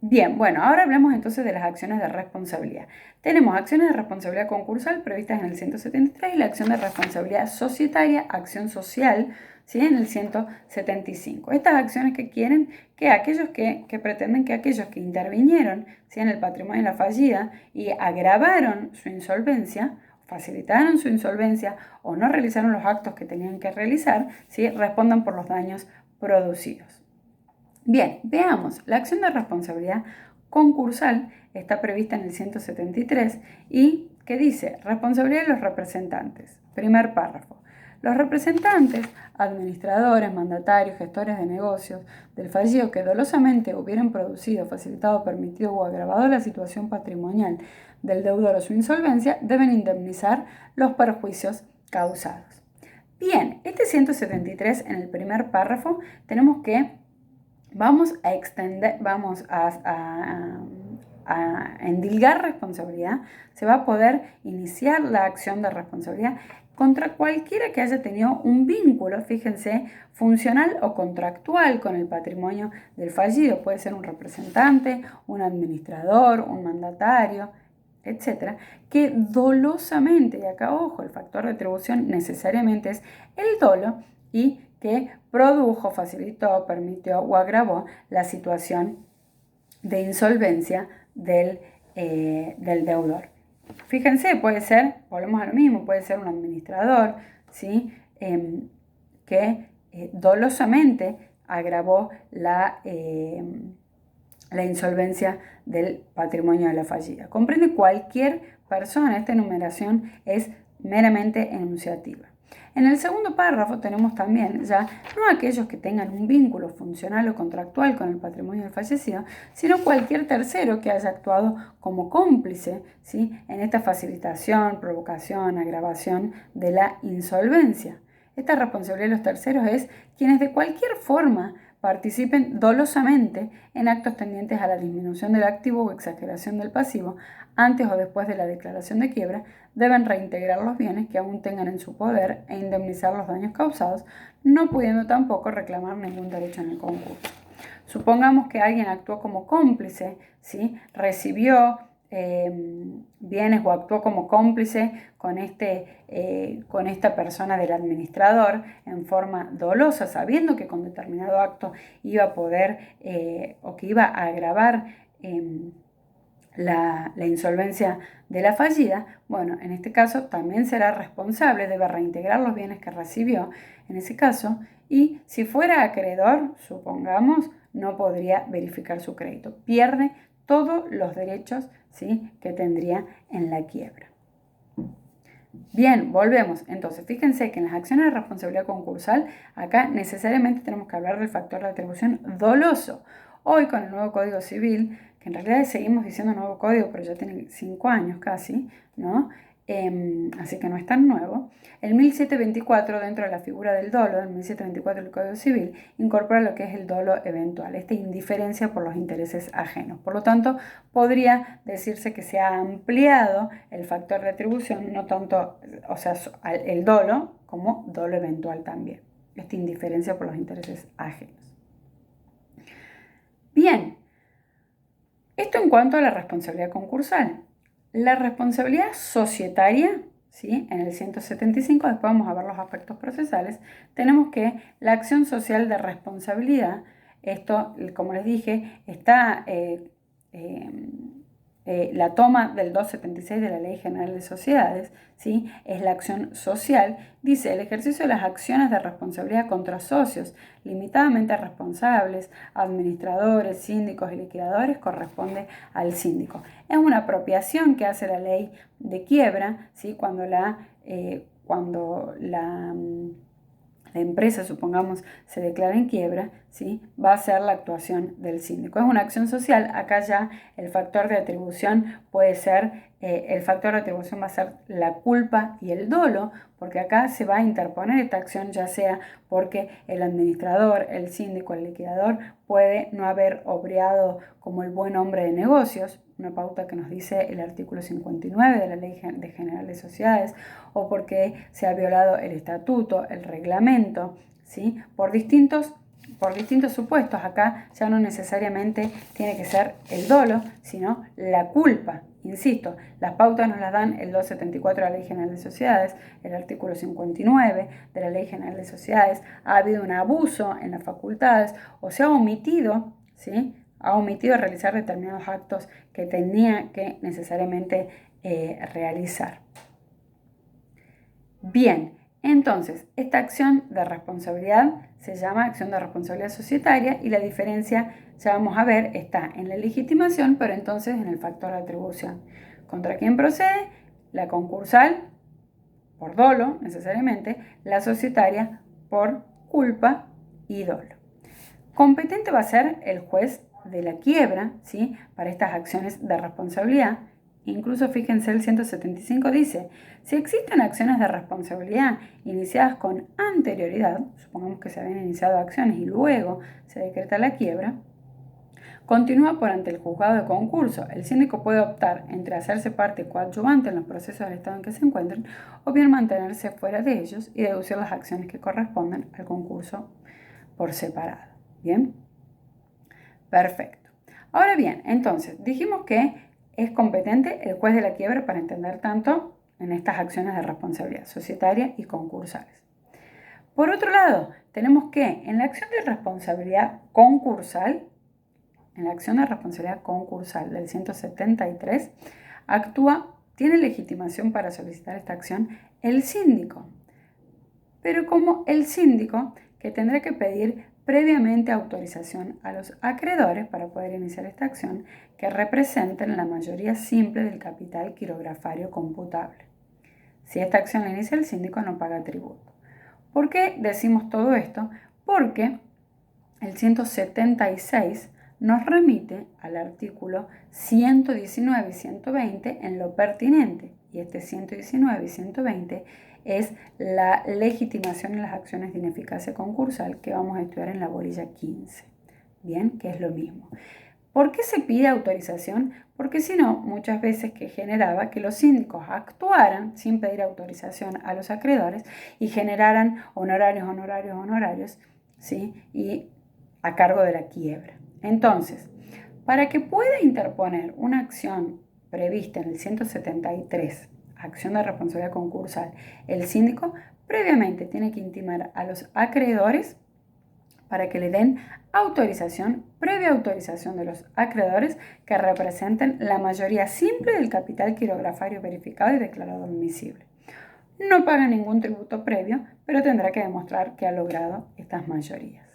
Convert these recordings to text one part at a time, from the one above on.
Bien, bueno, ahora hablemos entonces de las acciones de responsabilidad. Tenemos acciones de responsabilidad concursal previstas en el 173 y la acción de responsabilidad societaria, acción social, ¿sí? En el 175. Estas acciones que quieren que aquellos que pretenden que aquellos que intervinieron, ¿sí? En el patrimonio de la fallida y agravaron su insolvencia, facilitaron su insolvencia o no realizaron los actos que tenían que realizar, ¿sí? Respondan por los daños producidos. Bien, veamos, la acción de responsabilidad concursal está prevista en el 173 y que dice responsabilidad de los representantes. Primer párrafo. Los representantes, administradores, mandatarios, gestores de negocios del fallido que dolosamente hubieran producido, facilitado, permitido o agravado la situación patrimonial del deudor o su insolvencia deben indemnizar los perjuicios causados. Bien, este 173 en el primer párrafo tenemos que vamos a extender, vamos a endilgar responsabilidad, se va a poder iniciar la acción de responsabilidad contra cualquiera que haya tenido un vínculo, fíjense, funcional o contractual con el patrimonio del fallido. Puede ser un representante, un administrador, un mandatario, etcétera, que dolosamente, y acá ojo, el factor de atribución necesariamente es el dolo, y que produjo, facilitó, permitió o agravó la situación de insolvencia del deudor. Fíjense, puede ser, volvemos a lo mismo, puede ser un administrador, ¿sí? Que dolosamente agravó la insolvencia del patrimonio de la fallida. Comprende cualquier persona, esta enumeración es meramente enunciativa. En el segundo párrafo tenemos también ya no aquellos que tengan un vínculo funcional o contractual con el patrimonio del fallecido, sino cualquier tercero que haya actuado como cómplice, ¿sí? En esta facilitación, provocación, agravación de la insolvencia. Esta responsabilidad de los terceros es quienes de cualquier forma participen dolosamente en actos tendientes a la disminución del activo o exageración del pasivo antes o después de la declaración de quiebra, deben reintegrar los bienes que aún tengan en su poder e indemnizar los daños causados, no pudiendo tampoco reclamar ningún derecho en el concurso. Supongamos que alguien actuó como cómplice, ¿sí? Recibió bienes o actuó como cómplice con esta persona del administrador en forma dolosa, sabiendo que con determinado acto iba a poder o que iba a agravar la insolvencia de la fallida. Bueno, en este caso también será responsable, debe reintegrar los bienes que recibió en ese caso, y si fuera acreedor, supongamos, no podría verificar su crédito. Pierde todos los derechos, ¿sí?, que tendría en la quiebra. Bien, volvemos. Entonces, fíjense que en las acciones de responsabilidad concursal, acá necesariamente tenemos que hablar del factor de atribución doloso. Hoy con el nuevo Código Civil, que en realidad seguimos diciendo nuevo código, pero ya tiene 5 años casi, ¿no? Así que no es tan nuevo. El 1724, dentro de la figura del dolo, el 1724 del Código Civil, incorpora lo que es el dolo eventual, esta indiferencia por los intereses ajenos. Por lo tanto, podría decirse que se ha ampliado el factor de atribución, no tanto, o sea, el dolo, como dolo eventual también, esta indiferencia por los intereses ajenos. Bien, esto en cuanto a la responsabilidad concursal. La responsabilidad societaria, ¿sí?, en el 175, después vamos a ver los aspectos procesales, tenemos que la acción social de responsabilidad, esto, como les dije, está la toma del 276 de la Ley General de Sociedades, ¿sí?, es la acción social. Dice, el ejercicio de las acciones de responsabilidad contra socios limitadamente responsables, administradores, síndicos y liquidadores corresponde al síndico. Es una apropiación que hace la ley de quiebra, ¿sí?, cuando la empresa, supongamos, se declara en quiebra, ¿sí?, va a ser la actuación del síndico. Es una acción social, acá ya el factor de atribución puede ser, el factor de atribución va a ser la culpa y el dolo, porque acá se va a interponer esta acción, ya sea porque el administrador, el síndico, el liquidador puede no haber obrado como el buen hombre de negocios, una pauta que nos dice el artículo 59 de la Ley General de Sociedades, o porque se ha violado el estatuto, el reglamento, ¿sí?, por distintos por distintos supuestos. Acá ya no necesariamente tiene que ser el dolo, sino la culpa. Insisto, las pautas nos las dan el 274 de la Ley General de Sociedades, el artículo 59 de la Ley General de Sociedades. Ha habido un abuso en las facultades o se ha omitido, ¿sí? Ha omitido realizar determinados actos que tenía que necesariamente realizar. Bien, entonces, esta acción de responsabilidad se llama acción de responsabilidad societaria y la diferencia, ya vamos a ver, está en la legitimación, pero entonces en el factor de atribución. ¿Contra quién procede? La concursal, por dolo necesariamente, la societaria por culpa y dolo. Competente va a ser el juez de la quiebra, ¿sí? Para estas acciones de responsabilidad. Incluso fíjense, el 175 dice, si existen acciones de responsabilidad iniciadas con anterioridad, supongamos que se habían iniciado acciones y luego se decreta la quiebra, continúa por ante el juzgado de concurso. El síndico puede optar entre hacerse parte coadyuvante en los procesos del Estado en que se encuentren o bien mantenerse fuera de ellos y deducir las acciones que correspondan al concurso por separado. ¿Bien? Perfecto. Ahora bien, entonces, dijimos que es competente el juez de la quiebra para entender tanto en estas acciones de responsabilidad societaria y concursales. Por otro lado, tenemos que en la acción de responsabilidad concursal, del 173, tiene legitimación para solicitar esta acción el síndico. Pero como el síndico que tendrá que pedir previamente autorización a los acreedores para poder iniciar esta acción que representen la mayoría simple del capital quirografario computable. Si esta acción la inicia el síndico, no paga tributo. ¿Por qué decimos todo esto? Porque el 176 nos remite al artículo 119 y 120 en lo pertinente. Y este 119 y 120 es la legitimación en las acciones de ineficacia concursal que vamos a estudiar en la bolilla 15. Bien, que es lo mismo. ¿Por qué se pide autorización? Porque si no, muchas veces que generaba que los síndicos actuaran sin pedir autorización a los acreedores y generaran honorarios, ¿sí? Y a cargo de la quiebra. Entonces, para que pueda interponer una acción prevista en el 173, acción de responsabilidad concursal, el síndico previamente tiene que intimar a los acreedores para que le den previa autorización de los acreedores que representen la mayoría simple del capital quirografario verificado y declarado admisible. No paga ningún tributo previo, pero tendrá que demostrar que ha logrado estas mayorías.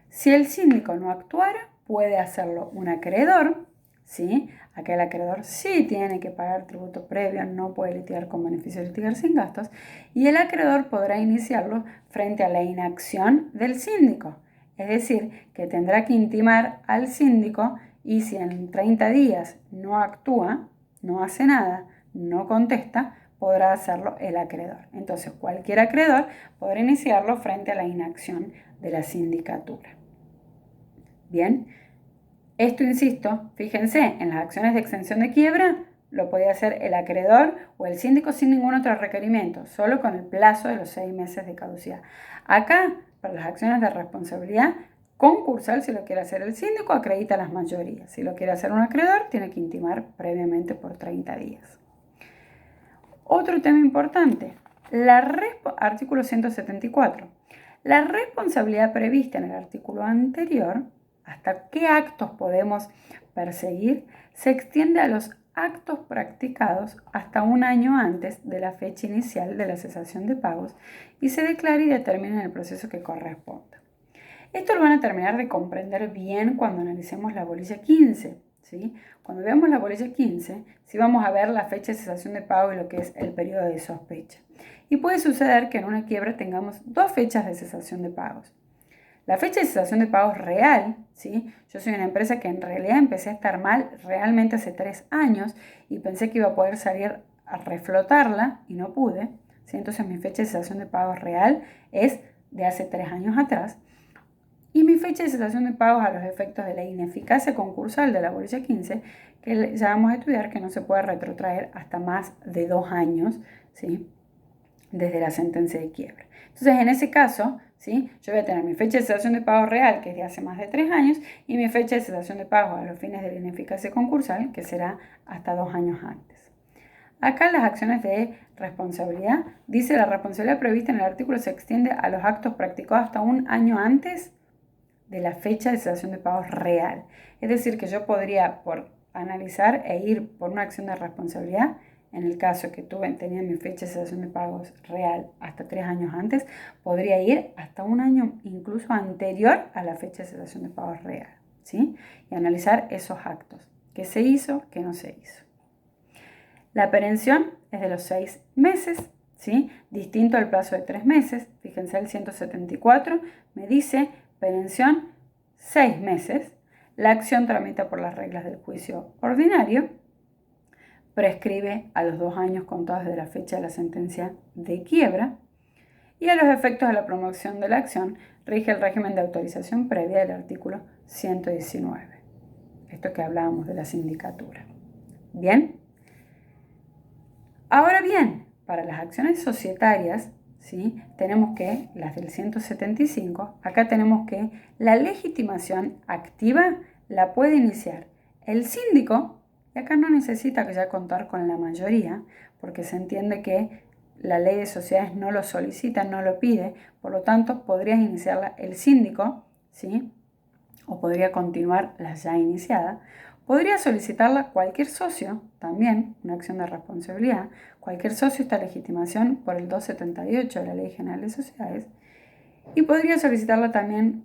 Si el síndico no actuara, puede hacerlo un acreedor, ¿sí? Aquel acreedor sí tiene que pagar tributo previo, no puede litigar con beneficio de litigar sin gastos, y el acreedor podrá iniciarlo frente a la inacción del síndico. Es decir, que tendrá que intimar al síndico y si en 30 días no actúa, no hace nada, no contesta, podrá hacerlo el acreedor. Entonces, cualquier acreedor podrá iniciarlo frente a la inacción de la sindicatura. Bien, esto, insisto, fíjense, en las acciones de exención de quiebra lo podía hacer el acreedor o el síndico sin ningún otro requerimiento, solo con el plazo de los 6 meses de caducidad. Acá, para las acciones de responsabilidad concursal, si lo quiere hacer el síndico, acredita las mayorías. Si lo quiere hacer un acreedor, tiene que intimar previamente por 30 días. Otro tema importante, artículo 174. La responsabilidad prevista en el artículo anterior, hasta qué actos podemos perseguir, se extiende a los actos practicados hasta un año antes de la fecha inicial de la cesación de pagos y se declara y determina en el proceso que corresponda. Esto lo van a terminar de comprender bien cuando analicemos la bolilla 15. ¿Sí? Cuando veamos la bolilla 15, sí vamos a ver la fecha de cesación de pago y lo que es el periodo de sospecha. Y puede suceder que en una quiebra tengamos 2 fechas de cesación de pagos. La fecha de cesación de pagos real, ¿sí? Yo soy una empresa que en realidad empecé a estar mal realmente hace 3 años y pensé que iba a poder salir a reflotarla y no pude, ¿sí? Entonces mi fecha de cesación de pagos real es de hace 3 años atrás. Y mi fecha de cesación de pagos a los efectos de la ineficacia concursal de la bolilla 15, que ya vamos a estudiar que no se puede retrotraer hasta más de 2 años, ¿sí? Desde la sentencia de quiebra. Entonces, en ese caso, ¿sí? Yo voy a tener mi fecha de cesación de pago real, que es de hace más de 3 años, y mi fecha de cesación de pago a los fines de la ineficacia concursal, que será hasta 2 años antes. Acá las acciones de responsabilidad, dice la responsabilidad prevista en el artículo se extiende a los actos practicados hasta un año antes de la fecha de cesación de pagos real. Es decir, que yo podría por analizar e ir por una acción de responsabilidad, en el caso que tenía mi fecha de cesación de pagos real hasta 3 años antes, podría ir hasta un año incluso anterior a la fecha de cesación de pagos real, ¿sí? Y analizar esos actos, qué se hizo, qué no se hizo. La perención es de los 6 meses, ¿sí? Distinto al plazo de 3 meses. Fíjense, el 174 me dice perención 6 meses. La acción tramita por las reglas del juicio ordinario. Prescribe a los 2 años contados de la fecha de la sentencia de quiebra. Y a los efectos de la promoción de la acción rige el régimen de autorización previa del artículo 119. Esto que hablábamos de la sindicatura. ¿Bien? Ahora bien, para las acciones societarias, ¿sí? Tenemos que, las del 175, acá tenemos que la legitimación activa la puede iniciar el síndico, y acá no necesita que ya contar con la mayoría, porque se entiende que la ley de sociedades no lo solicita, no lo pide, por lo tanto podría iniciarla el síndico, ¿sí? O podría continuar la ya iniciada. Podría solicitarla cualquier socio, también una acción de responsabilidad. Cualquier socio está legitimación por el 278 de la Ley General de Sociedades. Y podría solicitarla también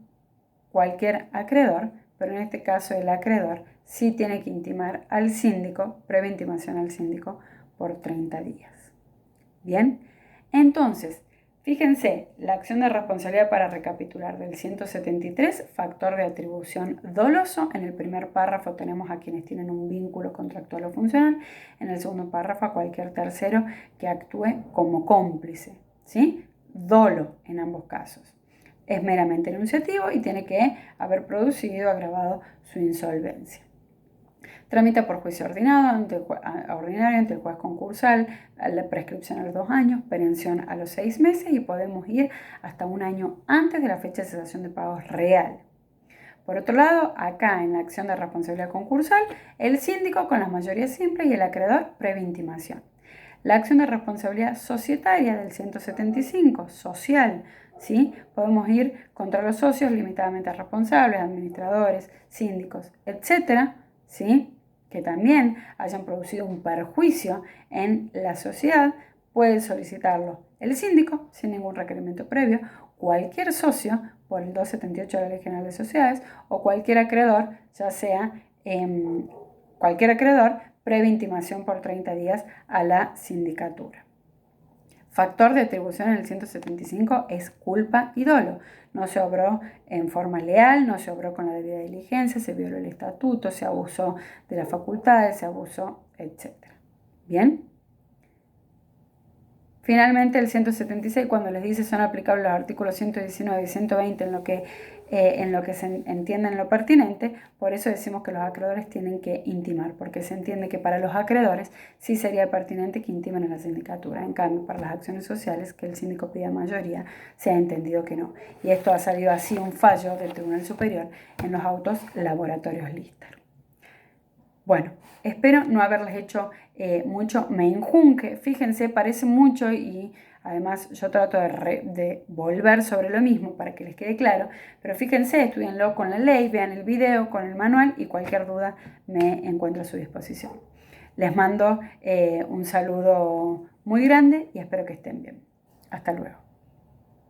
cualquier acreedor, pero en este caso el acreedor sí tiene que intimar al síndico, previa intimación al síndico por 30 días. Bien, entonces, fíjense, la acción de responsabilidad para recapitular del 173, factor de atribución doloso. En el primer párrafo tenemos a quienes tienen un vínculo contractual o funcional. En el segundo párrafo a cualquier tercero que actúe como cómplice, ¿sí? Dolo en ambos casos. Es meramente enunciativo y tiene que haber producido, agravado su insolvencia. Tramita por juicio ordinario ante el juez concursal, la prescripción a los 2 años, perención a los 6 meses y podemos ir hasta un año antes de la fecha de cesación de pagos real. Por otro lado, acá en la acción de responsabilidad concursal, el síndico con la mayoría simple y el acreedor previa intimación. La acción de responsabilidad societaria del 175, social, ¿sí? Podemos ir contra los socios limitadamente responsables, administradores, síndicos, etcétera, ¿sí? Que también hayan producido un perjuicio en la sociedad, puede solicitarlo el síndico sin ningún requerimiento previo, cualquier socio por el 278 de la Ley General de Sociedades o cualquier acreedor, ya sea cualquier acreedor previa intimación por 30 días a la sindicatura. Factor de atribución en el 175 es culpa y dolo. No se obró en forma leal, no se obró con la debida diligencia, se violó el estatuto, se abusó de las facultades, se abusó, etc. ¿Bien? Finalmente, el 176, cuando les dice son aplicables los artículos 119 y 120 en lo que se entiende en lo pertinente, por eso decimos que los acreedores tienen que intimar, porque se entiende que para los acreedores sí sería pertinente que intimen en la sindicatura. En cambio, para las acciones sociales, que el síndico pida mayoría, se ha entendido que no. Y esto ha salido así un fallo del Tribunal Superior en los autos Laboratorios Lister. Bueno, espero no haberles hecho mucho menjunque. Fíjense, parece mucho y además yo trato de volver sobre lo mismo para que les quede claro. Pero fíjense, estudienlo con la ley, vean el video, con el manual y cualquier duda me encuentro a su disposición. Les mando un saludo muy grande y espero que estén bien. Hasta luego.